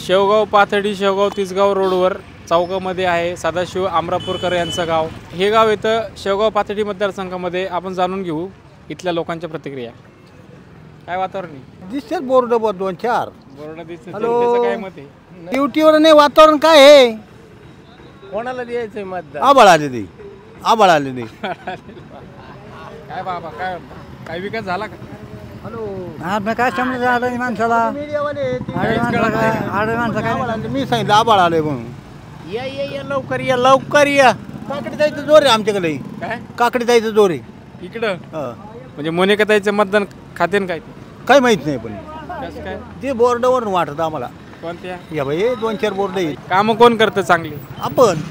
शेवगाव पाथर्डी शेवगाव तिसगाव रोडवर चौकामध्ये आहे सदाशिव आमरापूरकर यांचं गाव. हे गाव येतं शेवगाव पाथर्डी मतदारसंघामध्ये. आपण जाणून घेऊ इथल्या लोकांच्या प्रतिक्रिया. काय वातावरण आहे? दिसतात बोर्ड 2-4 बोर्ड दिसतं. त्याचं काय मत आहे? ड्युटीवर नाही वातावरण काय आहे? कोणाला द्यायचंय मतदान? आबाळ आले नाही, आबाळ आले नाही. काय बाबा काय विकास झाला का? काय समजा आता माणसाला मी सांगितलं आबाळ आले म्हणून. या या या लवकर या लवकर या. काकडे जायचं जोर आहे आमच्याकडे. काय काकडे जायचं जोर आहे इकडं? हं. म्हणजे मोनिकाताईचं मतदान खाते काय ते? काही माहित नाही पण कसं काय? ते बोर्डावर वाटत आम्हाला. कोणत्या या बाई 2-4 बोर्ड आहेत. कामं कोण करतं चांगली? आपण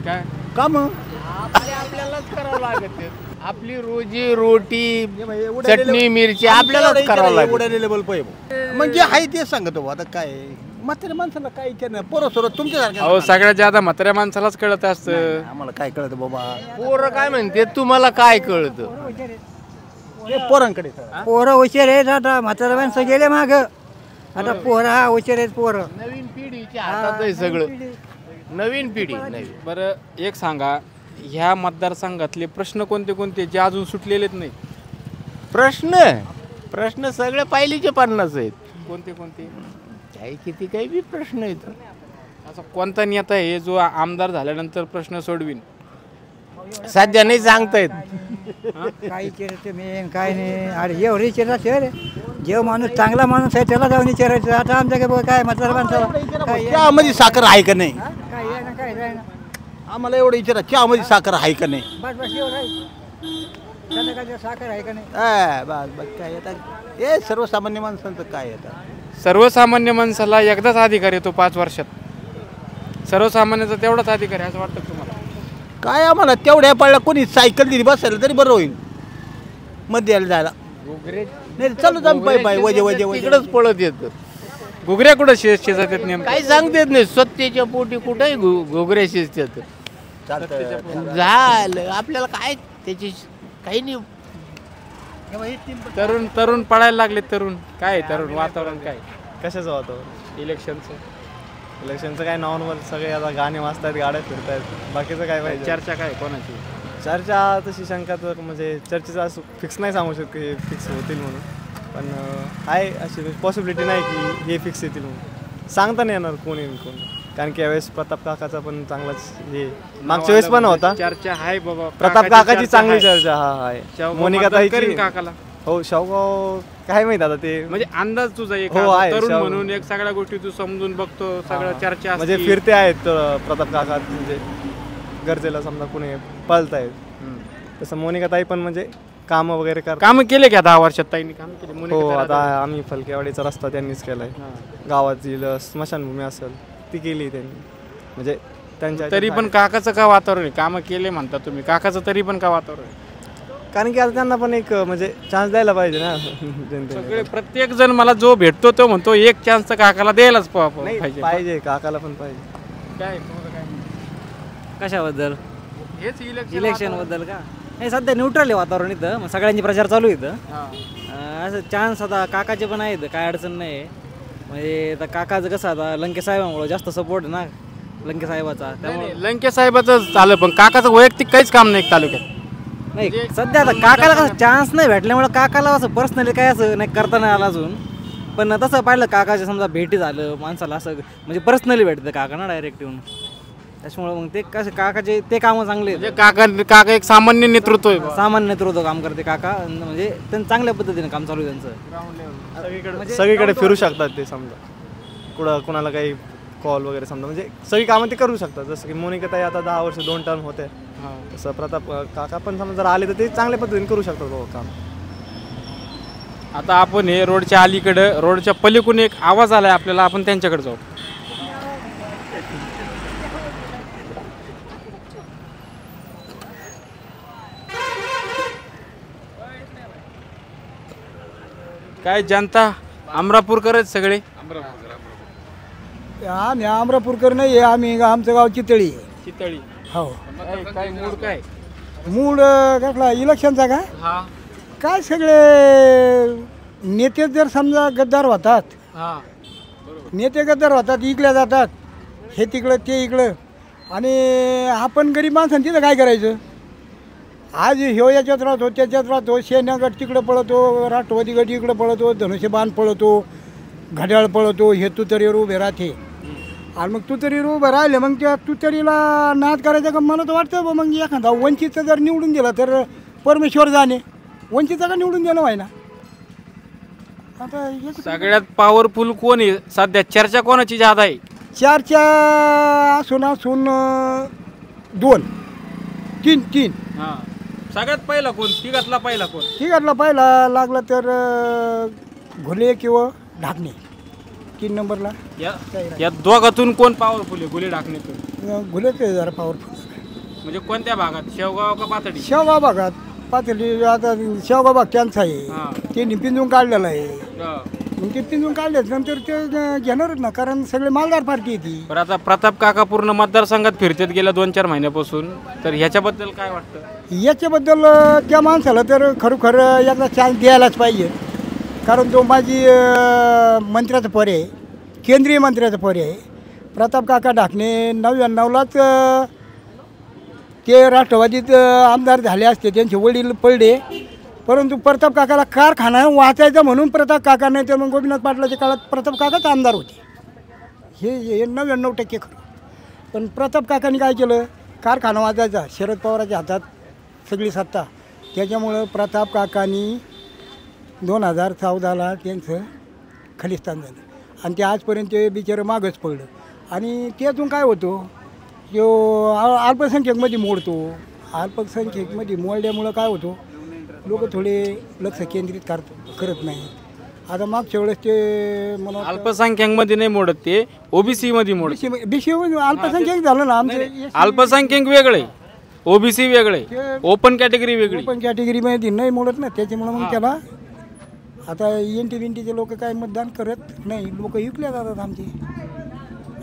काय काम आपल्यालाच करावं लागत. आपली रोजी रोटी चटणी मिरची आपल्यालाच करावं लागत. उडालेले बल्ब आहे म्हणजे आहे ते सांगतो आता काय म्हाताऱ्या माणसाला काय विचार नाही. पोरं तुमच्यासारख्या अहो सगळ्यात ज्यादा म्हाताऱ्या माणसालाच कळत असतं. आम्हाला काय कळतं बाबा? पोरं काय म्हणते तुम्हाला काय कळतं? हे पोरांकडे पोरं उशीर आहेत. आता म्हातारा माणसं गेले माग. आता पोरं हा उशीर आहेत. पोरं नवीन पिढीच्या हातात आहे सगळं. नवीन पिढी नवीन. बरं एक सांगा, ह्या मतदारसंघातले प्रश्न कोणते कोणते जे अजून सुटलेलेच नाही? प्रश्न सगळे पाहिलीचे 50 आहेत. कोणते कोणते? काही किती काही बी प्रश्न आहेत. असा कोणता नेता आहे जो आमदार झाल्यानंतर प्रश्न सोडवीन? सध्या नाही सांगतायत. काय विचारायचं मी काय नाही. अरे एवढं विचारायचं जेव्हा माणूस चांगला माणूस आहे त्याला जाऊन विचारायचं. आता आमच्याकडे काय म्हातारा माणसाला चहामध्ये साखर आहे का नाही? काय आहे ना काय आहे ना. आम्हाला एवढं विचारा चहामध्ये साखर आहे का नाही? बस बस एवढं आहे. संध्याकाळचं साखर आहे का नाही? बस बस काय येतात हे सर्वसामान्य माणसांचं काय येतात? सर्वसामान्य माणसाला एकदाच अधिकार येतो 5 वर्षात. सर्वसामान्याचा तेवढाच अधिकार आहे असं वाटतं तुम्हाला? काय आम्हाला तेवढ्या पडला कोणी सायकल दिली बसायला तरी बरं होईल मध्ये यायला जायला. नाही चालू जाऊन पाय वजे वजे वजे तिकडंच पळत येतं. घुगऱ्या कुठं शेजातात नेमकं? काही सांगतेत नाही. स्वतःच्या पोटी कुठेही घोगऱ्या शिजतात. झालं आपल्याला काय त्याची काही नाही. तरुण पळायला लागले. तरुण काय तरुण वातावरण काय? कशाचं वातावरण? इलेक्शनचं काय नॉर्मल सगळे आता गाणे वाजतात, गाड्या फिरतायत. बाकीचं काय पाहिजे? चर्चा काय कोणाची? चर्चा तशी शंका तर म्हणजे चर्चेचं असं फिक्स नाही सांगू शकत की फिक्स होतील म्हणून. पण आहे अशी पॉसिबिलिटी नाही की हे फिक्स येतील म्हणून. सांगता नाही येणार कोण येईल कोण. कारण की यावेळेस प्रताप काकाचा पण चांगलाच हे मागच्या वेळेस पण होता. चर्चा आहे बाबा. प्रताप काकाची चांगली चर्चा. हा आहे. मोनिकाताईची काकाला हो शेवगाव काय माहित आता ते म्हणजे अंदाज तुझा एक हो, आहे. तरुण म्हणून एक सगळ्या गोष्टी तू समजून बघतो. सगळं चर्चा म्हणजे फिरते आहेत प्रताप काका म्हणजे गरजेला समजा कुणी पळतायत. तसं मोनिकाताई पण म्हणजे कामं वगैरे करतात. काम केले का 10 वर्षात ताईंनी काम केले? हो आता आम्ही फलकेवाडीचा रस्ता त्यांनीच केलाय. गावातील स्मशानभूमी असेल ती केली त्यांनी. म्हणजे त्यांच्या तरी पण काकाचं का वातावरण आहे? कामं केले म्हणता तुम्ही, काकाचं तरी पण का वातावरण आहे? कारण की आता त्यांना पण एक म्हणजे चान्स द्यायला पाहिजे ना. सगळे प्रत्येक जण मला जो भेटतो तो म्हणतो एक चान्स तर काकाला द्यायलाच पाहिजे. पाहिजे काकाला पण पाहिजे. काय कशाबद्दल? हेच इलेक्शन बद्दल का? नाही सध्या न्यूट्रल आहे वातावरण इथं. मग सगळ्यांची प्रचार चालू आहे इथं. असं चान्स आता काकाचे पण आहेत. काय अडचण नाही. म्हणजे आता काकाचं कसं आता लंके साहेबांमुळे जास्त सपोर्ट आहे ना लंके साहेबाचा. त्यामुळे लंके साहेबाचं झालं पण काकाचं वैयक्तिक काहीच काम नाही तालुक्यात. नाही सध्या आता काकाला कसं चान्स नाही भेटल्यामुळे काकाला असं पर्सनली काय असं नाही करता नाही आलं अजून. पण तसं पाहिलं काकाच्या समजा भेटी झालं माणसाला असं म्हणजे पर्सनली भेटतं काका ना डायरेक्ट येऊन. त्याच्यामुळे मग ते कसं काकाचे ते कामं चांगले आहेत. काका एक सामान्य नेतृत्व आहे. सामान्य नेतृत्व काम करते काका. म्हणजे त्यांचं चांगल्या पद्धतीने काम चालू आहे त्यांचं. सगळीकडे फिरू शकतात ते समजा. कुणाला काही कॉल वगैरे समजा म्हणजे सगळी कामं ते करू शकतात. जसं की मोनिकाताई आता 10 वर्ष 2 टर्म होते. तसं प्रताप काका पण समजा जर आले तर ते चांगल्या पद्धतीने करू शकतात बाबा काम. आता आपण हे रोडच्या अलीकडं रोडच्या पलीकडून एक आवाज आलाय आपल्याला. आपण त्यांच्याकडे जाऊ. काय जनता अमरापूरकरच सगळे? आम्ही अमरापूरकर नाही आहे. आम्ही आमचं गाव चितळी. चितळी हो. काय मूड काय? मूड कसला इलेक्शनचा का? हा काय सगळे नेते जर समजा गद्दार होतात नेते गद्दार होतात, इकल्या जातात, हे तिकडं ते इकडं, आणि आपण गरीब माणसांनी तिथं काय करायचं? आज ह्यो याच्यात राहतो, त्याच्यात राहतो, सेनागड तिकडं पळतो, राष्ट्रवादी गट इकडं पळतो, धनुष्यबाण पळतो, घड्याळ पळतो, हे तुतरीवर उभे राहते. आणि मग तुतरीवर उभं राहिले, मग त्या तुतरीला नाद करायचं का? मला तर वाटतं बा, मग एखादा वंचितचं जर निवडून दिला तर परमेश्वर जाणे, वंचितचा का निवडून देणं व्हायना? आता सगळ्यात पॉवरफुल कोण आहे सध्या? चर्चा कोणाची जादा आहे? चारच्या असून 2 3 हां, सगळ्यात पहिला कोण? तिघातला पहिला कोण? तिघातला पहिला लागला तर घुले किंवा ढाकणे 3 नंबरला. या दोघातून कोण पॉवरफुल आहे? गुले ढाकणेतून? घुलेच आहे जरा पॉवरफुल. म्हणजे कोणत्या भागात? शेवगाव का पाथर्डी? शेवगाव भागात. पातळी आता शेवगाव भाग त्यांचा आहे, ते पिंजून काढलेलं आहे. मग ते पिंजून काढलेच नंतर ते घेणारच ना, कारण सगळे मालदार पार्टी येते. पण आता प्रताप काका पूर्ण मतदारसंघात फिरतात गेल्या 2-4 महिन्यापासून, तर ह्याच्याबद्दल काय वाटतं? याच्याबद्दल त्या माणसाला तर खरोखर याचा चान्स द्यायलाच पाहिजे, कारण तो माझी मंत्र्याचा पर्याय आहे, केंद्रीय मंत्र्याचा पर्याय आहे. प्रताप काका ढाकणे 99लाच ते राष्ट्रवादीत आमदार झाले असते, त्यांचे वडील पडले, परंतु प्रताप काकाला कारखाना वाचायचा म्हणून प्रताप काका, नाही तर मग गोपीनाथ पाटलाच्या काळात प्रताप काकाच आमदार होते. हे 99% खरं. पण प्रताप काकांनी काय केलं? कारखाना वाचायचा, शरद पवारांच्या हातात सगळी सत्ता, त्याच्यामुळं प्रताप काकांनी 2014ला त्यांचं खलिस्तान झालं, आणि ते आजपर्यंत बिचारं मागच पडलं. आणि त्यातून काय होतो? जो अल्पसंख्याकमध्ये मोडतो, अल्पसंख्याकमध्ये मोडल्यामुळं काय होतो? लोक थोडे लक्ष केंद्रित करत नाही. आता मागच्या वेळेस ते मला अल्पसंख्याकमध्ये नाही मोडत, ते ओबीसी मध्ये मोडत. बीसी अल्पसंख्याक झालं ना आमचे. अल्पसंख्याक वेगळे, ओबीसी वेगळे, ओपन कॅटेगरी वेगळी. ओपन कॅटेगरीमध्ये नाही मोडत ना, त्याच्यामुळे मग त्याला आता एनटी लोक काय मतदान करत नाही, लोक विकल्या जातात आमचे.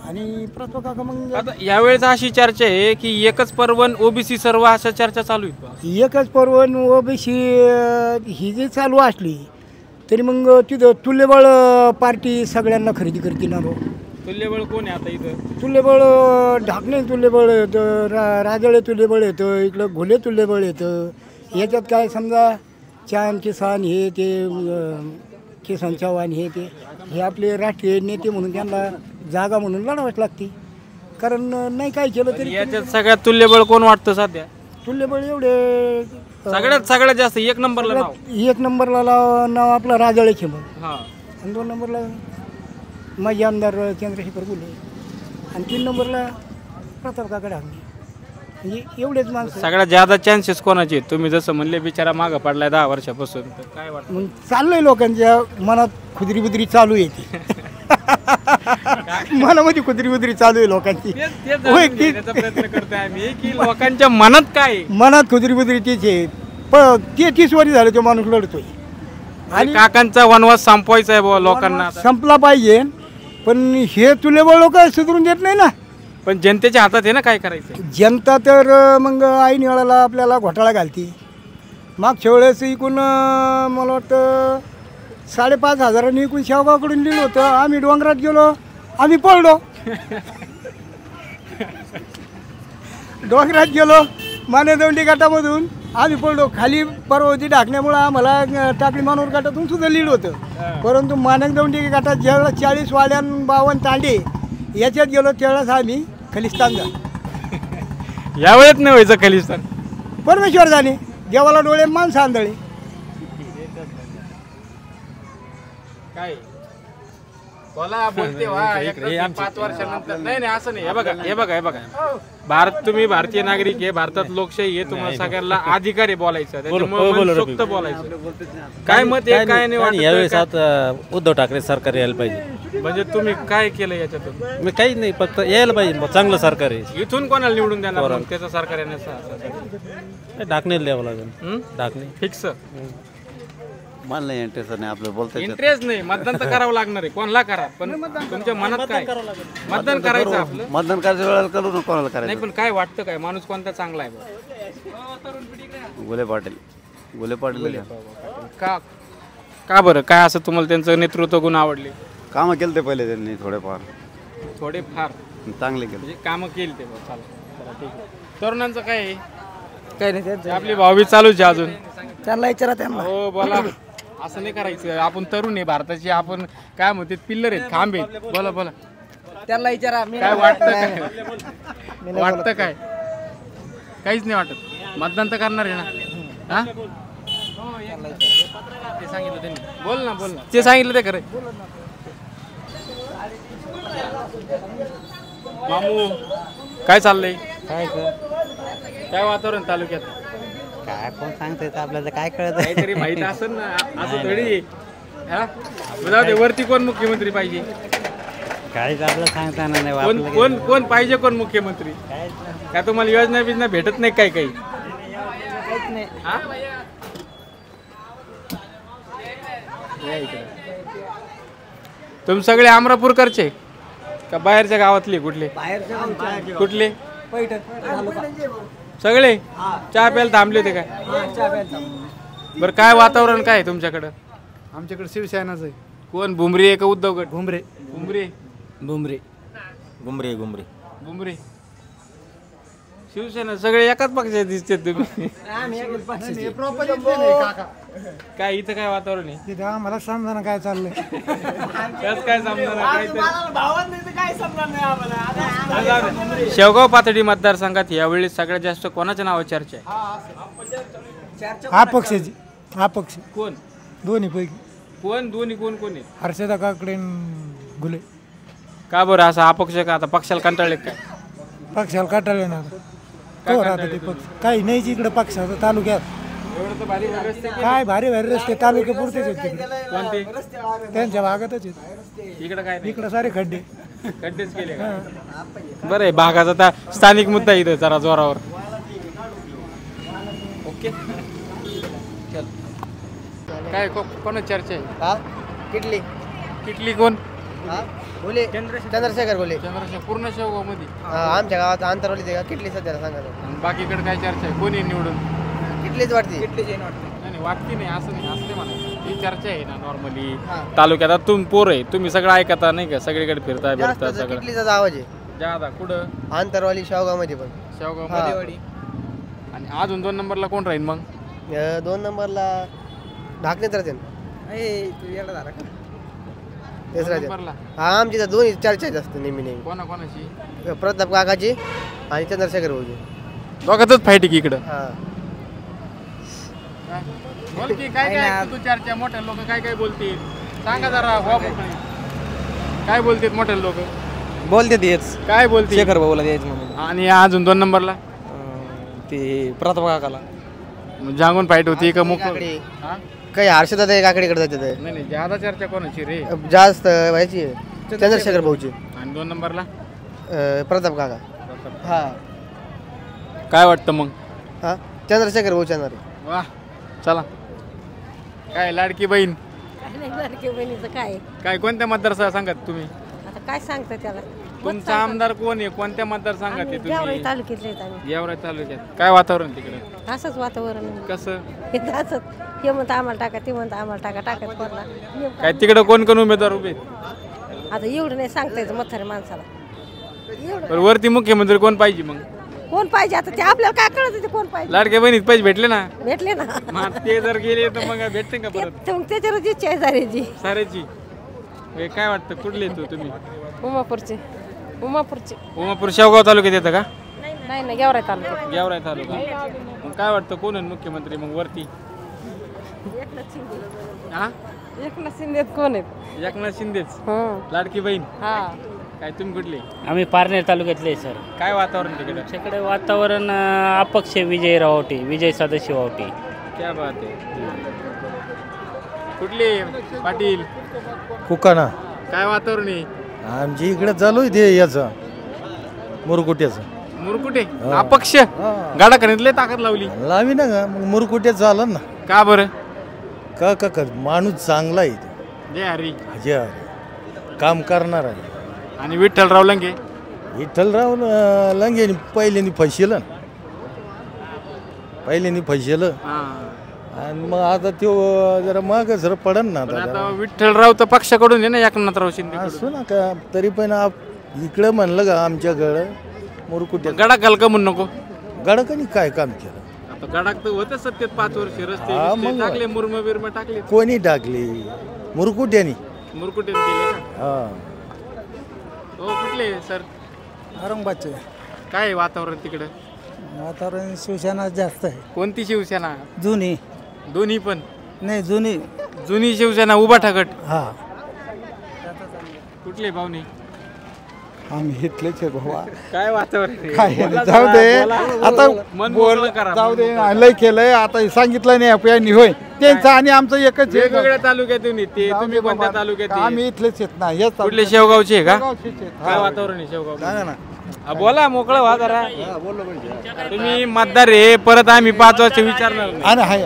आणि प्रताप काका मग आता यावेळेस अशी चर्चा आहे की एकच पर्वण ओबीसी सर्व, अशा चर्चा चालू आहेत. एकच पर्वण ओबीसी ही जी चालू असली तरी मग तिथं तुल्यबळ पार्टी सगळ्यांना खरेदी करते ना. तुल्यबळ कोण आहे आता इथं? तुल्यबळ ढाकणे तुल्यबळ येतं, राजळे तुल्यबळ येतं, इकडं घोले तुल्यबळ येतं. याच्यात काय समजा चान किसान हे ते किसान चव्हाण हे आपले राष्ट्रीय नेते म्हणून त्यांना जागा म्हणून लढावंच लागते, कारण नाही काय केलं तरी. याच्यात सगळ्यात तुल्यबळ कोण वाटतं सध्या? तुल्यबळ एवढे सगळ्यात जास्त 1 नंबरला नाव? 1 नंबरला नाव आपलं राजळे खेमल, हां, आणि 2 नंबरला माजी आमदार चंद्रशेखर गुले, आणि 3 नंबरला प्रताप काका ढाकणे. म्हणजे एवढेच माणसं. सगळ्यात जादा चान्सेस कोणाचे आहेत? तुम्ही जसं म्हणले बिचारा मागं पडलाय 10 वर्षापासून, तर काय वाटतं? मग चाललंय लोकांच्या मनात खुदरी बुदरी चालू येते. मनामध्ये खुदरी बुदरी चालू आहे लोकांची. प्रयत्न करतोय आम्ही की लोकांच्या मनात काय आहे? मनात खुदरी बुदरी तीच आहे. 30 वर्ष झालं तो माणूस लढतोय, आणि काकांचा वनवास संपवायचा आहे बाबा लोकांना. संपला पाहिजे, पण हे तुलेबळ लोक सुधरून देत नाही ना. पण जनतेच्या हातात आहे ना काय करायचं. जनता तर मग ऐन वेळेला आपल्याला घोटाळा घालते. मागच्या वेळेस इकून मला वाटतं 5,500 इकून शेवगावकडून लिहिलं होतं. आम्ही डोंगरात गेलो, आम्ही पळलो. डोंगरात गेलो मानेदौंडी गटामधून आम्ही पळलो. खाली पर्वती टाकण्यामुळं आम्हाला टाकळी मानूर गटातून सुद्धा लीड होतं, परंतु मानेदौंडी गटात ज्यावेळेस 40 वाड्यान 52 तांडे याच्यात गेलो त्यावेळेस आम्ही खलिस्तान झालो. यावेळेत नाही व्हायचं खलिस्तान. परमेश्वर जाणे, देवाला डोळे माणसं आंधळे. काय बोला बोलते वा 5 वर्षानंतर. नाही असं नाही. हे बघा भारत, तुम्ही भारतीय नागरिक आहे, भारतात लोकशाही आहे, तुम्हाला सगळ्यांना अधिकार आहे बोलायचं, त्याच्यामुळे फक्त बोलायचं. काय मत आहे काय नाही यावेळेस आता उद्धव ठाकरे सरकार यायला पाहिजे. म्हणजे तुम्ही काय केलं याच्यातून? मी काही नाही, फक्त यायला पाहिजे, चांगलं सरकार आहे. इथून कोणाला निवडून देणार मग? त्याचं सरकार येण्याचं ढाकणेला द्यावं लागेल. ढाकणे फिक्स. मला नाही इंटरेस्ट नाही आपलं बोलता. इंटरेस्ट नाही, मतदान तर करावं लागणार आहे, कोणाला करा, पण तुमच्या मनात काय? मतदान करायचं आपलं. मतदान करायच्या वेळेला करू ना, कोणाला करायचं नाही, पण काय वाटतं काय माणूस कोणता चांगला आहे? गुले पाटील. का बरं? काय असं तुम्हाला त्यांचं नेतृत्व गुण आवडले? कामं केलं ते पहिले त्यांनी थोडेफार थोडेफार चांगले केले. म्हणजे कामं केली ते बघ. चला चला ठीक आहे. तरुणांचं काय आहे? काही नाही त्यांचं आपली भावी चालूच आहे अजून. त्यांना विचारा त्यांना. हो बोला. असं नाही करायचं. आपण तरुण आहे भारताची. आपण काय म्हणते पिल्लर आहेत, खांब आहेत. बोला बोला. त्यांना विचारा. काय वाटतं काय? वाटतं काय? काहीच नाही वाटत. मतदान तर करणार आहे ना. हा ते सांगितलं त्यांनी. बोल ना बोल ना. ते सांगितलं ते खरं. मामू काय चाललंय? काय वातावरण तालुक्यात? काय कोण सांगता येतं आपल्याला, काय कळत काहीतरी माहिती असेल ना. असं थोडी. हा जाऊ दे. वरती कोण मुख्यमंत्री पाहिजे? काहीच आपल्याला सांगता येणार नाही. कोण कोण कोण पाहिजे? कोण मुख्यमंत्री? काय तुम्हाला योजना बिजना भेटत नाही काही काही? हा? या इकडे. तुम्ही सगळे अमरापूरकरचे का बाहेरच्या गावातले? कुठले कुठले? सगळे चहा प्यायला थांबले होते काय? बरं काय वातावरण काय आहे तुमच्याकडं? आमच्याकडे शिवसेनाच आहे. कोण भुमरे का उद्धव गट? भुमरे. भुमरे घुमरे घुमरे घुमरे भुमरे. शिवसेना सगळे एकाच पक्षाचे दिसते तुम्ही. काय इथं काय वातावरण आहे? तिथे आम्हाला समजा काय चाललंय. त्याच काय समजणार काहीतरी. शेवगाव पाथर्डी मतदारसंघात यावेळी सगळ्यात जास्त कोणाच्या नावाची चर्चा आहे? अपक्षाची. अपक्ष कोण? दोन्ही पैकी कोण? दोन्ही कोण कोण आहे? हर्षदा काकडे गुले. का बरं असं अपक्ष का? आता पक्षाला कंटाळले काय? पक्षाला काटाळले ना. तो राहता ते पक्ष काही नाही इकडे पक्षाचा तालुक्यात. एवढं तर भारी रस्ते केले. काय भारी भारी रस्ते तालुके पुरतेच आहेत तिकडे. कोणते? त्यांच्या भागातच आहेत. इकडं काय नाही. इकडे सारे खड्डे. खड्डेच केले का? बरं आहे. भागाचा आता स्थानिक मुद्दा इथं जरा जोरावर. ओके चल. काय कोणाची चर्चा आहे? किटली किटली कोण? बोले चंद्रशेखर बोले. चंद्रशेखर पूर्ण शेवगाव मध्ये. आमच्या गावात अंतरवली ते किटली सध्याला सांगा. बाकीकडे काय चर्चा आहे? कोणी निवडून? किटलीच वाटते. नाही नाही वाटते नाही. असं नाही. असं नाही म्हणायचं. ही चर्चा आहे ना नॉर्मली तालुक्यात. आता तुम्ही पोर आहे, तुम्ही सगळं ऐकता नाही का? सगळीकडे फिरता फिरता सगळं. किटलीचाच आवाज आहे. जादा कुठं? अंतरवाली शेवगाव मध्ये पण. शेवगाव मध्ये. आणि अजून 2 नंबरला कोण राहील मग? 2 नंबरला ढाकणेच राहते. तेच राहते. नंबरला हा आमची तर दोन्ही चर्चा जास्त नेहमी नेहमी. कोणाची? प्रताप काकाची आणि चंद्रशेखर भाऊजी. दोघातच फाईट की इकडं. हा बोल की काय काय तू चर्चा? मोठे लोक काय काय बोलतील सांगा जरा. काय बोलतील मोठे लोक? बोलते तेच. काय बोलतील? शेखर भाऊला द्यायचं म्हणून. आणि अजून 2 नंबरला ते प्रताप काकाला जांगून फाईट होती का? मुख काही हर्षदा ते काकडीकडे जाते. नाही नाही. ज्यादा चर्चा कोणाची रे? जास्त व्हायची चंद्रशेखर भाऊची. आणि 2 नंबरला प्रताप काका. हा काय वाटतं मग? हा चंद्रशेखर भाऊ येणार. वा चला. काय लाडकी बहीण? लाडकी बहिणीचं काय? काय कोणत्या मतदारसंघात तुम्ही? आता काय सांगता त्याला? तुमचा आमदार कोण आहे? कोणत्या मतदारसंघात आहे गेवराई तुम्ही? तालुक्यातले आहेत आम्ही. गेवराई तालुक्यात. काय वातावरण तिकडे? असंच वातावरण आहे. कसं? हे असंच. हे म्हणतं आम्हाला टाका, ते म्हणतं आम्हाला टाका. टाकत पडला. काय तिकडे कोण कोण उमेदवार उभे आहेत? आता एवढं नाही सांगता येतं म्हाताऱ्या माणसाला. एवढं बरं वरती मुख्यमंत्री कोण पाहिजे मग? कोण पाहिजे? आता ते आपल्याला काय कळत ते कोण पाहिजे? लाडक्या बहिणीत पैसे भेटले ना? भेटले ना. मग ते जर गेले तर मग भेटते का परत? मग त्याच्यावर इच्छा आहे साऱ्याची. साऱ्याची. काय वाटतं कुठले तू तुम्ही? उमापूरचे. उमापूरचे. उमापूर शेवगाव तालुक्यात येतं का? नाही ना गेवराई तालुक्यात. गेवराई तालुका. मग काय वाटतं कोण आहे मुख्यमंत्री मग वरती? हा एकनाथ शिंदे कोण आहेत? एकनाथ शिंदेच. हं. लाडकी बहीण. हा. काय तुम्ही कुठले? आम्ही पारनेर तालुक्यातले सर. काय वातावरण तिकडे? आमच्याकडे वातावरण अपक्ष विजय रावटे, विजय सदाशिव रावटे. क्या बात आहे. कुठले पाटील? कुकाना. काय वातावरण आहे? आमची इकडे चालू आहे ते याचं मुरकुट्याचं. मुरकुटे अपक्ष गाडा खणीतले ताकद लावली. लावी ना का मग मुरकुट्याचं झालं ना. का बरं? का माणूस चांगला आहे ते. जय हरी. जे काम करणार आहे. आणि विठ्ठलराव लंगे? विठ्ठलराव लंगे पहिल्यांनी फसलं. हा. आणि मग आता तो जरा मग सर पडन ना पण आता विठ्ठलराव तर पक्षाकडून आहे ना एकनाथराव शिंदे असो ना का तरी पण इकडं म्हणलं का आमच्याकडं मुरकुट्या गडाक घालका म्हणू नको. गडाकानी काय काम केलं आता गडाक तर होतं सत्तेत 5 वर्ष रस्ते हा, बिस्ते मग. टाकले मुरम बिरम टाकले कोणी टाकली मुरकुट्यानी मुरकुटे केले का हा हो कुठले सर औरंगाबादचे काय आहे वातावरण तिकडं वातावरण शिवसेना जास्त आहे. कोणती शिवसेना जुनी दोन्ही पण नाही जुनी जुनी शिवसेना उभाठा गट हा कुठले पाहुणे आम्ही इथलेच आहे बाबा. काय वातावरण आहे? काय बोला जाऊ जरा, दे बोला. आता मन बोल मोकळं करा, जाऊ मन दे मोकळं लय केलंय आता हे सांगितलं नाही आपल्यानी होय त्यांचं आणि आमचं एकच आहे. वेगवेगळ्या तालुक्यातून येते जाऊ तुम्ही दे कोणत्या बाबा. तालुक्यात आम्ही इथलेच येत ना हेच कुठले शेवगावचे आहे का शेवगावचेच आहेत. काय हा. वातावरण आहे शेवगाव सांगा ना बोला मोकळं व्हा जरा तुम्ही मतदार आहे परत आम्ही 5 वर्ष विचारणार नाही. आणि हाय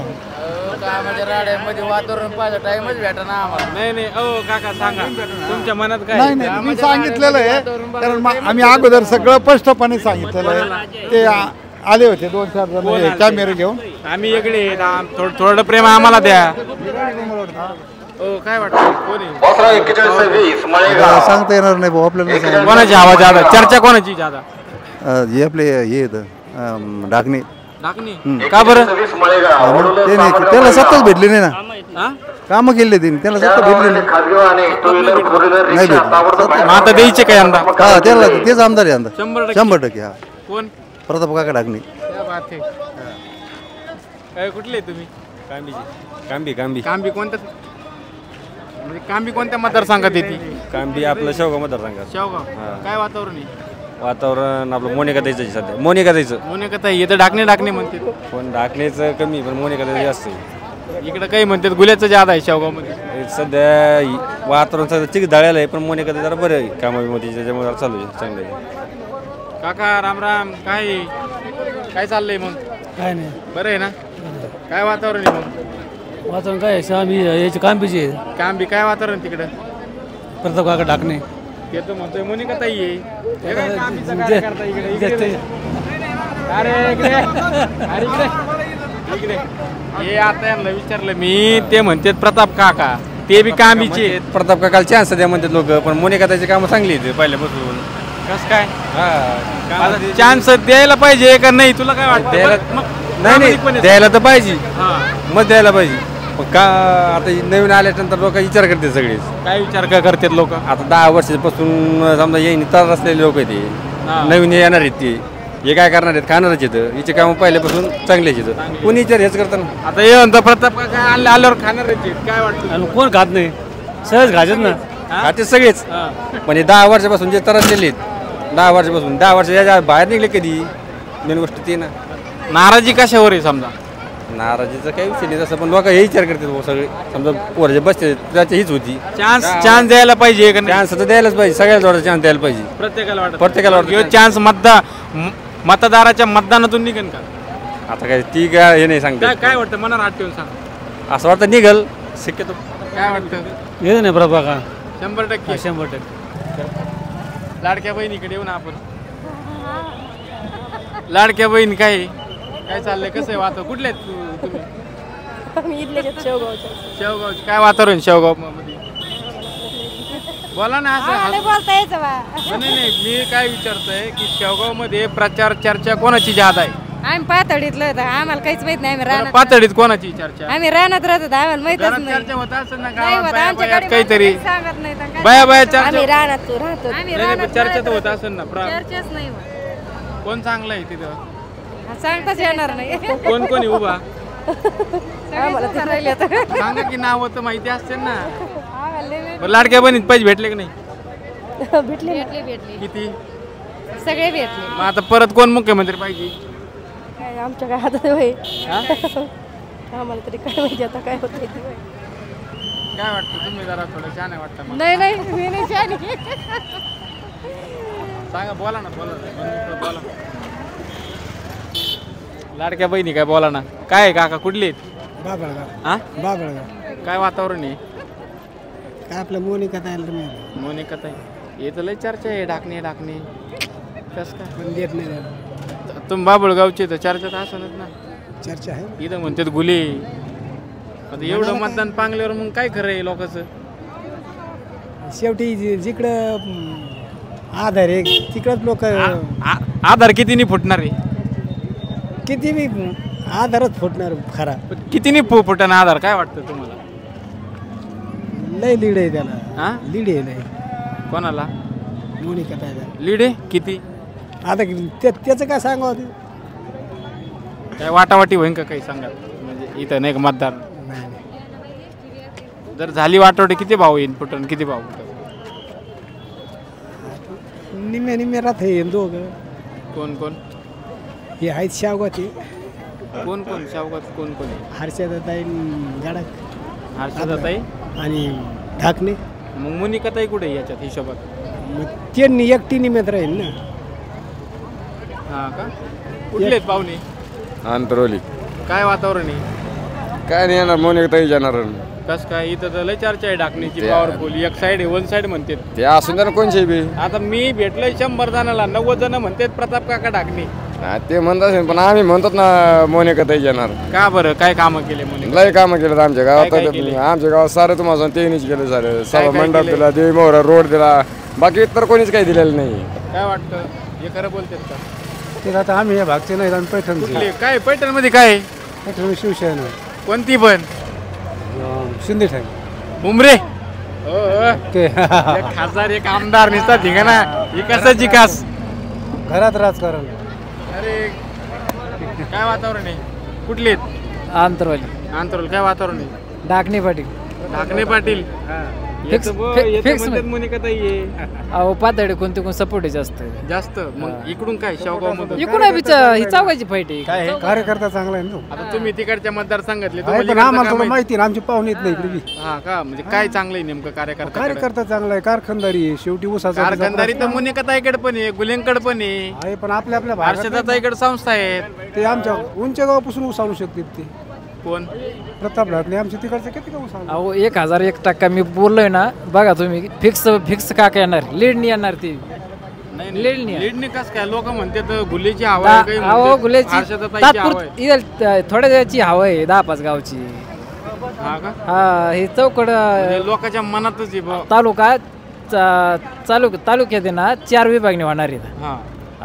राड्यामध्ये वातावरण पाहिजे टाइमच भेटा ना आम्हाला. नाही नाही ओ काका सांगा तुमच्या मनात काय नाही नाही मी सांगितलेलं आहे कारण आम्ही अगोदर सगळं स्पष्टपने सांगितलेलं आहे ते आले होते 2-4 जण कॅमेरे घेऊन आम्ही वेगळे आहेत. थोडं प्रेम आम्हाला द्या ओ काय वाटतं कोण आहे? सांगता येणार नाही भाऊ आपल्याला कोणाची हवा जादा चर्चा कोणाची जादा हे आपले हे डाकणे टाकणी का बरं ते नाही त्याला सत्ताच भेटली नाही ना हा? कामं केले त्यांनी त्याला सत्ता भेटली नाही भेटली मग आता द्यायचे काय यंदा हा त्याला तेच आमदार आहे 100% 100% हा कोण प्रताप काका डाकणे क्या बात आहे काय कुठले तुम्ही कांबी कांबी कोणत्या म्हणजे कांबी कोणत्या मतदारसंघात येते कांबी आपलं शेवगाव मतदारसंघात शेवगाव काय वातावरण आहे वातावरण आपलं मोनिका द्यायचं सध्या मोनिका द्यायचं मोनिका येतं डाकणे म्हणते पण डाकण्याचं कमी पण मोनिका द्यायचं जास्त आहे. इकडे काही म्हणतात गुल्याचं जादा आहे शेवगाव मध्ये हे सध्या वातावरण सध्या चिक धाळ्याला आहे पण मोनिका जरा बरं आहे कामामध्ये त्याच्यामुळे जरा चालू आहे चांगलं आहे. काका राम राम काय चाललंय मग काय नाही बरं आहे ना काय वातावरण आहे मग वातावरण काय आम्ही याची कांबीची कांबी काय वातावरण तिकडं प्रताप काका टाकणे येतो म्हणतोय मोनिका ताई आहे हे काय कांबीचं कार्यकर्ता इकडे अरे इकडे इकडे हे आता यांना विचारलं मी ते म्हणतात प्रताप काका ते बी कांबीचे आहेत. प्रताप काकाला चान्स द्या म्हणतात लोक पण मोनिका त्याची कामं चांगली आहेत पहिल्यापासून. कसं काय हा चान्स द्यायला पाहिजे का नाही तुला काय वाटतं द्यायला मग नाही प्रामाणिकपणे नाही द्यायला तर पाहिजे हा. मत द्यायला पाहिजे पण का आता नवीन आल्यानंतर लोक विचार करते सगळेच काय विचार काय करतात लोक आता 10 वर्षापासून समजा येईन तर असलेले लोक आहेत हा. ते नवीन येणार आहेत ते हे काय करणार आहेत खाणारच येतं हिचे कामं पहिल्यापासून चांगलेच येतं कोणी विचार हेच करताना आता ये म्हणतो प्रताप काका आल्यावर खाणार आहेत. काय वाटतं कोण खात नाही सहज घालत ना खाते सगळेच हा. पण हे 10 वर्षापासून जे तरसलेले आहेत 10 वर्षापासून 10 वर्ष याच्या बाहेर निघले कधी मेन गोष्ट ती ना नाराजी कशावर आहे समजा नाराजीचं काही विषय नाही तसं पण लोक हे विचार करतात बुवा सगळे समजा पोराचे बसते त्याची हीच होती चान्स द्यायला पाहिजे का नाही चान्स तर द्यायलाच पाहिजे सगळ्या जोडा चान्स द्यायला पाहिजे प्रत्येकाला वाटत प्रत्येकाला वाटतं. ह्यो चान्स मतदाराच्या मतदानातून निघेल का आता काय ती काय हे नाही सांगते काय वाटतं मनावर हात ठेवून सांग असं वाटतं निघल शक्यतो काय वाटतं येत नाही प्रताप काका 100% 100% लाडक्या बहिणीकडे येऊ ना आपण लाडक्या बहीण काय चाललंय कसं आहे वातावरण कुठले आहेत तुम्ही शेवगाव काय वातावरण शेवगाव मध्ये बोला ना असं बोलता यायचं बा नाही मी काय विचारतोय की शेवगाव मध्ये प्रचार चर्चा कोणाची जादा आहे आम्ही पातळीतलं होतं आम्हाला काहीच माहित नाही आम्ही रानात पातळीत कोणाची चर्चा आम्ही रानात राहत होतो आम्हाला माहितच घरात नाही चर्चा होत असेल ना नाही गावात होत, बाया आमच्याकडे बायात काहीतरी सांगत नाही तर काय. बाया चर्चा आम्ही रानात राहतो आम्ही नाही, पण रानात चर्चा तर राहत होत असेल ना चर्चेच नाही होत. कोण चांगलं आहे तिथं सांगताच येणार नाही कोण कोणी उभा आम्हाला ते राहिले आता. सांगा की नाव तर माहिती असते ना बरं, लाडक्या बहिणीत पैसे भेटले की नाही भेटले किती सगळे भेटले मग आता परत कोण मुख्यमंत्री पाहिजे काय आमच्या काय हातात होय आम्हाला तरी काय माहिती आता काय होत काय वाटतं तुम्ही जरा थोडं छान आहे वाटतं मला. नाही मी नाही छान सांगा बोला ना बोला लाडक्या बहिणी काय बोला ना काय आहे काका कुठले आहेत बाबळगाव हा बाबळगाव काय वातावरण आहे काय आपलं मोनिका तयार नाही मोनिका ताई हे तर लय चर्चा आहे ढाकणे कसं काय पण देत नाही तुम्ही बाबळगावचे तर चर्चा तर असणच ना चर्चा आहे इथं म्हणतात गुले आता एवढं मतदान पांगल्यावर मग काय खरं आहे लोकांचं? शेवटी जिकडं आधार आहे तिकडंच लोक आधार कितीनी फुटणार आहे? किती बी आधारच फुटणार खरा. कितीनी फुटणार आधार काय वाटतं तुम्हाला? लय लीड आहे त्याला. हा लीड आहे लय. कोणाला मोनिका ताईला लीड आहे किती? आता त्याचं काय सांगावं ते? काय वाटावाटी होईन का काही सांगा म्हणजे इथं नाही का मतदार? जर झाली वाटावाटी किती भाव येईल फुटून किती भाव फुटून? निम्मे निम्मे राहत आहे दोघं. कोण कोण हे आहेत शावगाचे. कोण कोण शावगात कोण कोण? हर्षदाताई गडाख, हर्षदाताई आणि ढाकणे. मग मोनिकाताई कुठे आहे याच्यात हिशोबात? मग त्यांनी एकटी निमित्त राहील ना. हा का? कुठले आहेत पाहुणे? अंतरवली. काय वातावरण आहे? काय नाही येणार मोनिकाताई जाणार. कस काय इथं तर लय चर्चा आहे ढाकणीची पॉवरफुल. एक साईड आहे वन साईड म्हणते ते असून द्या ना कोणचे बी. आता मी भेटलोय 100 जणाला 90 जण म्हणतात प्रताप काका ढाकणे. ते म्हणतात पण आम्ही म्हणतात ना मोनिकाताई जाणार. का बरं काय कामं केले मोनिका? लय कामं केलं आमच्या गावात. काय केले? आमच्या गावात सारे तुम्हाला तेनीच केलं सारे. काय सभा मंडप केले? दिला, देवी मोहरा रोड दिला, बाकी इतर कोणीच काही दिलेलं नाही. काय वाटतं हे खरं बोलतात का? ते आता आम्ही या भागचे नाही, आम्ही पैठणचे. कुठले काय पैठण मध्ये काय? पैठण शिवसेना. कोणती पण? शिंदे ठाणे. उमरे एक खासदार एक आमदार निसता ठिकाणा ही कसाची कास घरात राजकारण. अरे काय वातावरण आहे? कुठले आहेत? अंतरवाली. आंतरोल काय वातावरण आहे? ढाकणे पाटील. ढाकणे पाटील मोनिकाताई आहे. अहो पातळी कोणते कोण सपोर्ट आहे जास्त जास्त. मग इकडून काय शेवगाव मधून इकडून ही चौकाची फाईट आहे. काय कार्यकर्ता चांगला आहे ना. आता तुम्ही तिकडच्या मतदारसंघातले पण आम्हाला थोडं माहिती ना, आमची पाहुणे येत नाही इकडे बी. हा का? म्हणजे काय चांगलं आहे नेमकं कार्यकर्ता? कार्यकर्ता चांगला आहे, कारखानदारी आहे शेवटी ऊसाचा. कारखानदारी तर मोनिकाताईकडे पण आहे, गुलेंकडे पण आहे, पण आपल्या आपल्या हर्षदाताईकडे संस्था आहेत. ते आमच्या उंच गावापासून ऊस आणू शकते ते. कोण? प्रताप ढाकणे आमच्या तिकडचं किती ऊस आणू. अहो 1001% मी बोललोय ना. बघा तुम्ही फिक्स काका येणार, लीड नाही येणार ती. लीडने कस काय? लोक म्हणतात गुलेची हवा आहे, काही अहो म्हणतात गुलेची हर्षदाताईची हवा आहे. तात्पुरती थोड्या वेळची हवा आहे 10-5 गावची. हा का? हा हे चौकड म्हणजे लोकांच्या मनातच आहे बुवा. तालुका तालुक्यात आहे ना 4 विभागणी होणार आहेत. हा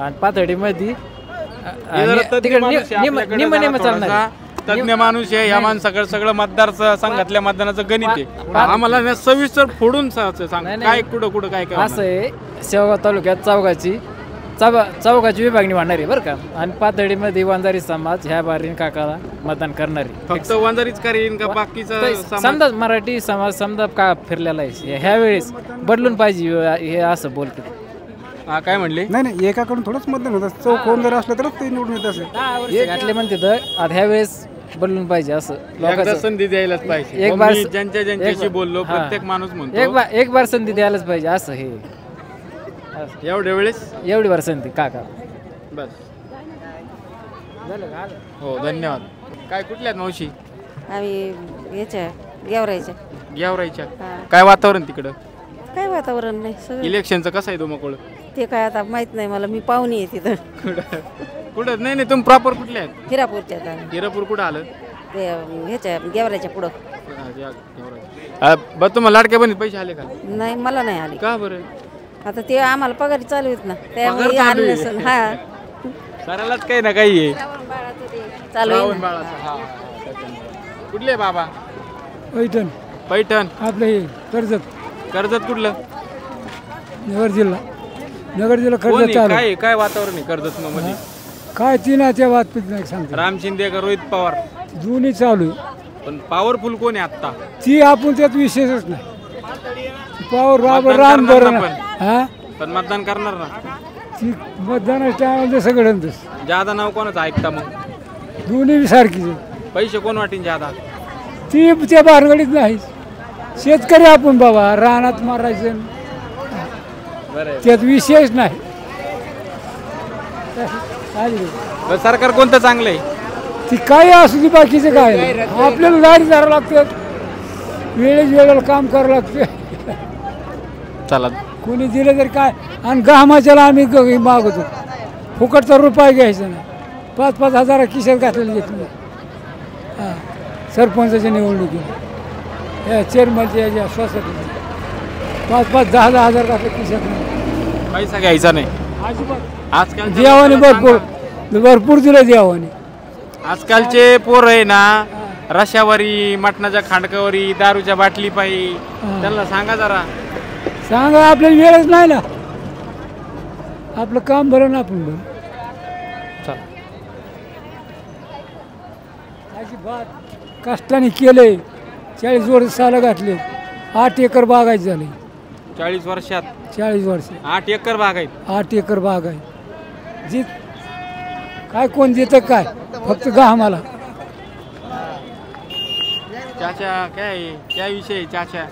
आणि पाथर्डीमध्ये हे जरा तज्ञ माणूस आहे आपल्याकडे, जरा थोडासा तज्ञ माणूस आहे. या माणसाकडे सगळं मतदार संघातल्या मतदानाचं गणित आहे. आम्हाला ना सविस्तर फोडून सांग काय कुठं कुठं काय काय असं आहे. शेवगाव तालुक्यात चौघाची विभागणी वाढणार आहे बरं का. आणि पाथर्डीमध्ये वंजारी समाज ह्या बारीन काकाला मतदान करणार आहे. फक्त वंजारीच करीन का बाकीचं समजा मराठी समाज समजा का फिरलेला आहे ह्या वेळेस बदलून पाहिजे हे असं बोलतो. हा काय म्हणले? नाही एकाकडून थोडंच मतदान होतं. चौक कोण जर असलं तरच ते निवडून येत असेल. घातले म्हणते तर आता ह्या वेळेस बदलून पाहिजे असं एकदा संधी द्यायलाच पाहिजे. एक बार ज्यांच्याशी बोललो प्रत्येक माणूस म्हणतो एक बार संधी द्यायलाच पाहिजे असं. हे एवढ्या वेळेस एवढी बार संधी काका बस. हो धन्यवाद. काय कुठल्या आहेत मावशी? आम्ही याच्या गेवरायच्या. काय वातावरण तिकडं? काय वातावरण नाही सगळं. इलेक्शनचं कसं आहे धुमाकूळ? ते काय आता माहित नाही मला. मी पाहुणी आहे तिथं. कुठं? नाही तुम्ही प्रॉपर कुठले आहेत? हिरापूरच्या. हिरापूर कुठं आलं? ते ह्याच्या गेवरायच्या पुढं. बरं तुम्हाला लाडक्या बहिणीत पैसे आले का? नाही मला नाही आले. का बरं? आता ते आम्हाला पगारी चालू आहेत ना त्यामुळे आले नसेल. हा सरालाच काही ना काही आहे चालू आहे. कुठले बाबा? पैठण आपलं हे कर्जत कुठलं? नगर जिल्हा कोण आहे? काय वातावरण आहे कर्जत मध्ये? काय तिनाच्या बातमीत नाही सांगतो. राम शिंदे का रोहित पवार? दोन्ही चालू आहे. पण पॉवरफुल कोण आहे आता? ती आपण त्यात विशेषच नाही. पॉवर मतदान करणार पण मतदान करणार ना. ती मतदानाच्या टायमाला सगळं जादा नाव कोणाचं ऐकता मग? दोन्ही सारखीच. पैसे कोण वाटेन जादा? ती त्या भानगडीत नाही. शेतकरी आपण बाबा रानात मारायचं त्यात विशेष नाही. सरकार कोणतं चांगलं आहे? ती काही असू दे बाकीचं काय आपल्याला गाडी धरावं लागतं. वेळेला काम करावं लागतं. चला कोणी दिलं तरी काय. आणि गहमाच्याला आम्ही मागवतो. फुकटचा रुपये घ्यायचा नाही. 5-5 हजार खिशात घातलेले घेतले. हां सरपंचाच्या निवडणुकीत या चेअरमनच्या याच्या सोसायटीच्या 5-5, 10-10 हजार का खिशात नाही. पैसा घ्यायचा नाही अजिबात आजकाल देवाने भरपूर दिलं देवाने. आजकालचे पोर आहे ना रशावरी, मटणाच्या खांडकावरी, दारूच्या बाटली पायी, त्यांना सांगा जरा. सांगा आपल्याला वेळच नाही ना. आपलं काम बरं ना आपण बरं. अजिबात कष्टाने केले. 40 वर्ष साला घातले. 8 एकर बागायत झाले. 40 वर्षात 40 वर्ष 8 एकर बाग आहेत. 8 एकर बाग आहे. जी काय कोण देतं काय, फक्त आम्हाला. चाचा काय विषय चाचा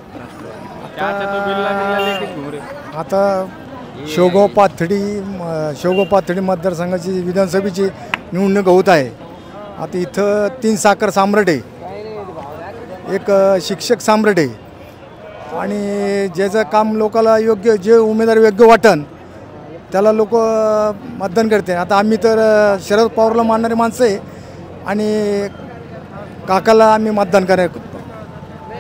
तो बिल्ला लेखीत घुमरे. आता शेवगाव पाथडी मतदारसंघाची विधानसभेची निवडणूक होत आहे. आता इथं 3 साखर सम्राट आहे, एक शिक्षक सम्राट आहे आणि ज्याचं काम लोकाला योग्य, जे उमेदवार योग्य वाटन त्याला लोक मतदान करते. आता आम्ही तर शरद पवारला मानणारी माणसं आहे आणि काकाला आम्ही मतदान करायचं.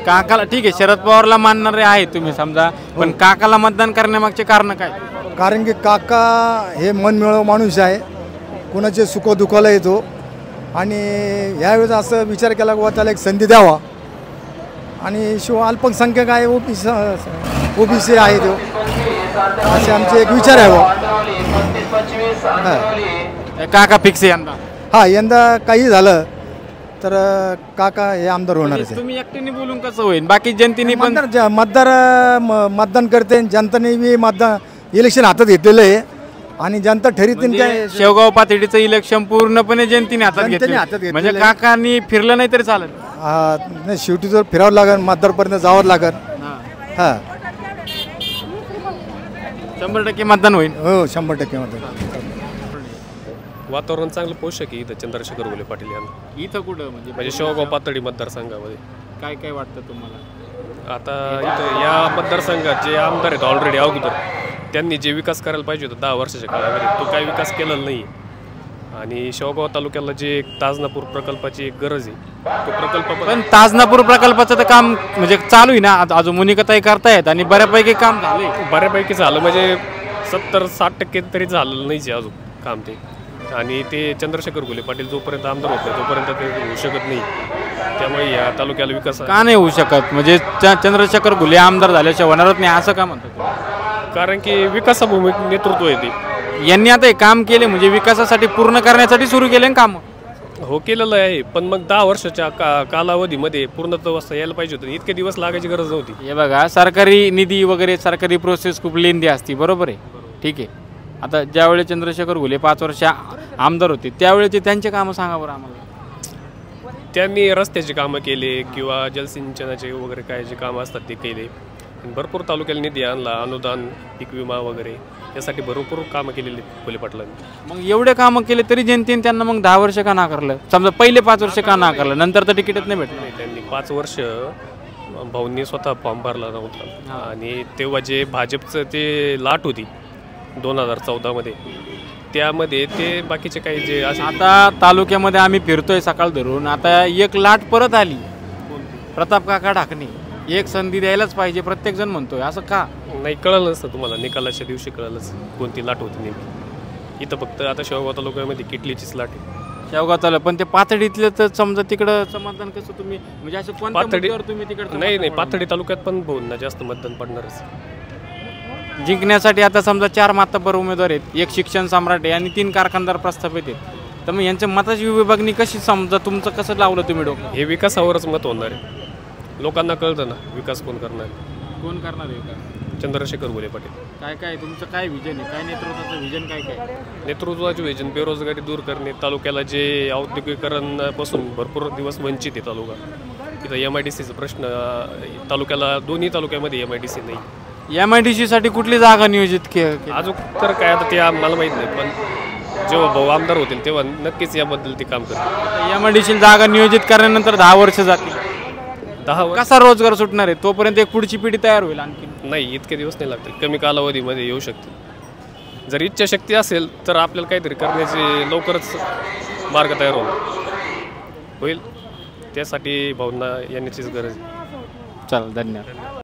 काकाला ठीक आहे, शरद पवारला मानणारे आहे तुम्ही समजा, पण काकाला मतदान करण्यामागचे कारण काय? कारण की काका हे मनमिळावू माणूस आहे, कोणाचे सुखदुःखाला येतो आणि ह्यावेळेस असं विचार केला की त्याला एक संधी द्यावा. आणि शिवाय अल्पसंख्याक आहे, ओबीसी आहे तो, असे आमचे एक विचार आहे. काका फिक्स यंदा. हा, यंदा काही झालं तर काका हे आमदार होणार आहे. तुम्ही एकट्याने बोलून कसं होईल, बाकी जनतेने पण मतदान करते. जनतेने बी इलेक्शन हातात घेतलेलं आहे आणि जनता ठरवते काय. शेवगाव पातळीचं इलेक्शन पूर्णपणे जनतेने हातात घेतलं, म्हणजे काकांनी फिरलं नाही तरी चालत. नाही, शेवटी जर फिरावं लागेल, मतदारपर्यंत जावं लागेल. हा, 100% मतदान होईल. हो, 100% मतदान. वातावरण चांगलं पोषक आहे इथं चंद्रशेखर घोले पाटील यांना. इथं कुठं म्हणजे शेवगाव पातळी मतदारसंघामध्ये काय काय वाटतं तुम्हाला? आता इथं या मतदारसंघात जे आमदार आहेत ऑलरेडी अगोदर, त्यांनी जे विकास करायला पाहिजे होता 10 वर्षाच्या काळामध्ये, तो काही विकास केलेला नाही. आणि शेवगाव तालुक्याला जे एक ताजनापूर प्रकल्पाची एक गरज आहे, तो प्रकल्प पण ताजनापूर प्रकल्पाचं तर काम म्हणजे चालू आहे ना, अजून मुनिकताई करतायत आणि बऱ्यापैकी काम झालंय. बऱ्यापैकी झालं, म्हणजे 70-60% तरी झालेलं नाहीच आहे अजून काम ते. आणि ते चंद्रशेखर घोले पाटील जोपर्यंत आमदार होत नाही तोपर्यंत ते होऊ शकत नाही. त्यामुळे या तालुक्याला विकास का नाही होऊ शकत, म्हणजे चंद्रशेखर घोले आमदार झाल्याशिवाय होणारच नाही असं का म्हणतात? कारण की विकासाभूमिक नेतृत्व आहे ते. यांनी आता हे काम केले म्हणजे विकासासाठी पूर्ण करण्यासाठी सुरू केले काम. हो, केलेलं आहे, पण मग 10 वर्षाच्या कालावधीमध्ये पूर्णत्वावस्था यायला पाहिजे होतं. इतके दिवस लागायची गरज नव्हती. हे बघा, सरकारी निधी वगैरे सरकारी प्रोसेस खूप लेंदी असते, बरोबर आहे, ठीक आहे. आता ज्यावेळी चंद्रशेखर घोले 5 वर्ष आमदार होते त्यावेळेचे त्यांचे कामं सांगा बरं आम्हाला. त्यांनी रस्त्याची कामं केले किंवा जलसिंचनाचे वगैरे काय जे कामं असतात ते केले. भरपूर तालुक्याला निधी आणला, अनुदान, पीक विमा वगैरे यासाठी भरपूर कामं केलेली घोले पाटलांनी. मग एवढे कामं केले तरी जनतेने त्यांना मग 10 वर्ष का नाकारलं? समजा पहिले 5 वर्ष का नाकारलं, नंतर तर तिकीटच नाही भेटलं. त्यांनी 5 वर्ष भाऊंनी स्वतः फॉर्म भरला नव्हता आणि तेव्हा जे भाजपचं ते लाट होती 2014 मध्ये, त्यामध्ये ते बाकीचे काही जे आता तालुक्यामध्ये आम्ही फिरतोय सकाळ धरून, आता एक लाट परत आली, प्रताप काका ढाकणे. एक संधी द्यायलाच पाहिजे प्रत्येक जण म्हणतोय, असं का नाही? कळलं नसतं तुम्हाला, निकालाच्या दिवशी कळलंच कोणती लाट होती नेमकी. इथं फक्त आता शेवगाव तालुक्यामध्ये किटलीचीच लाट आहे. शेवगाव तालुका, पण ते पाथडीतलं तर समजा तिकडं समाधान कसं तुम्ही म्हणजे असं कोणत्या तुम्ही तिकडं? नाही, पाथडी तालुक्यात पण भाऊंना जास्त मतदान पडणारच. जिंकण्यासाठी आता समजा 4 मातब्बर उमेदवार आहेत, एक शिक्षण सम्राट आहे आणि 3 कारखानदार प्रस्थापित आहेत, तर मग यांच्या मताची विभागणी कशी, समजा तुमचं कसं लावलं तुम्ही डोकं? हे विकासावरच मत होणार आहे. लोकांना कळतं ना विकास कोण करणार. कोण करणार आहे विकास? चंद्रशेखर घोले पाटील. काय काय तुमचं काय विजन आहे, काय नेतृत्वाचं विजन काय काय? नेतृत्वाचे विजन बेरोजगारी दूर करणे, तालुक्याला जे औद्योगिकरणापासून भरपूर दिवस वंचित आहे तालुका. तिथं MIDCचा प्रश्न, तालुक्याला दोन्ही तालुक्यामध्ये MIDC नाही. MIDC साठी कुठली जागा नियोजित अजून तर काय आता ते मला माहीत नाही, पण जेव्हा भाऊ आमदार होतील तेव्हा नक्कीच याबद्दल ते काम करतील. MIDC जागा नियोजित करण्यानंतर 10 वर्ष जातील. 10 वर्ष कसा रोजगार सुटणार आहे? तोपर्यंत एक पुढची पिढी तयार होईल. आणखी नाही, इतके दिवस नाही लागतील, कमी कालावधीमध्ये येऊ शकतील. जर इच्छाशक्ती असेल तर आपल्याला काहीतरी करण्याचे लवकरच मार्ग तयार होईल. त्यासाठी भाऊंना येण्याचीच गरज आहे. चल धन्यवाद.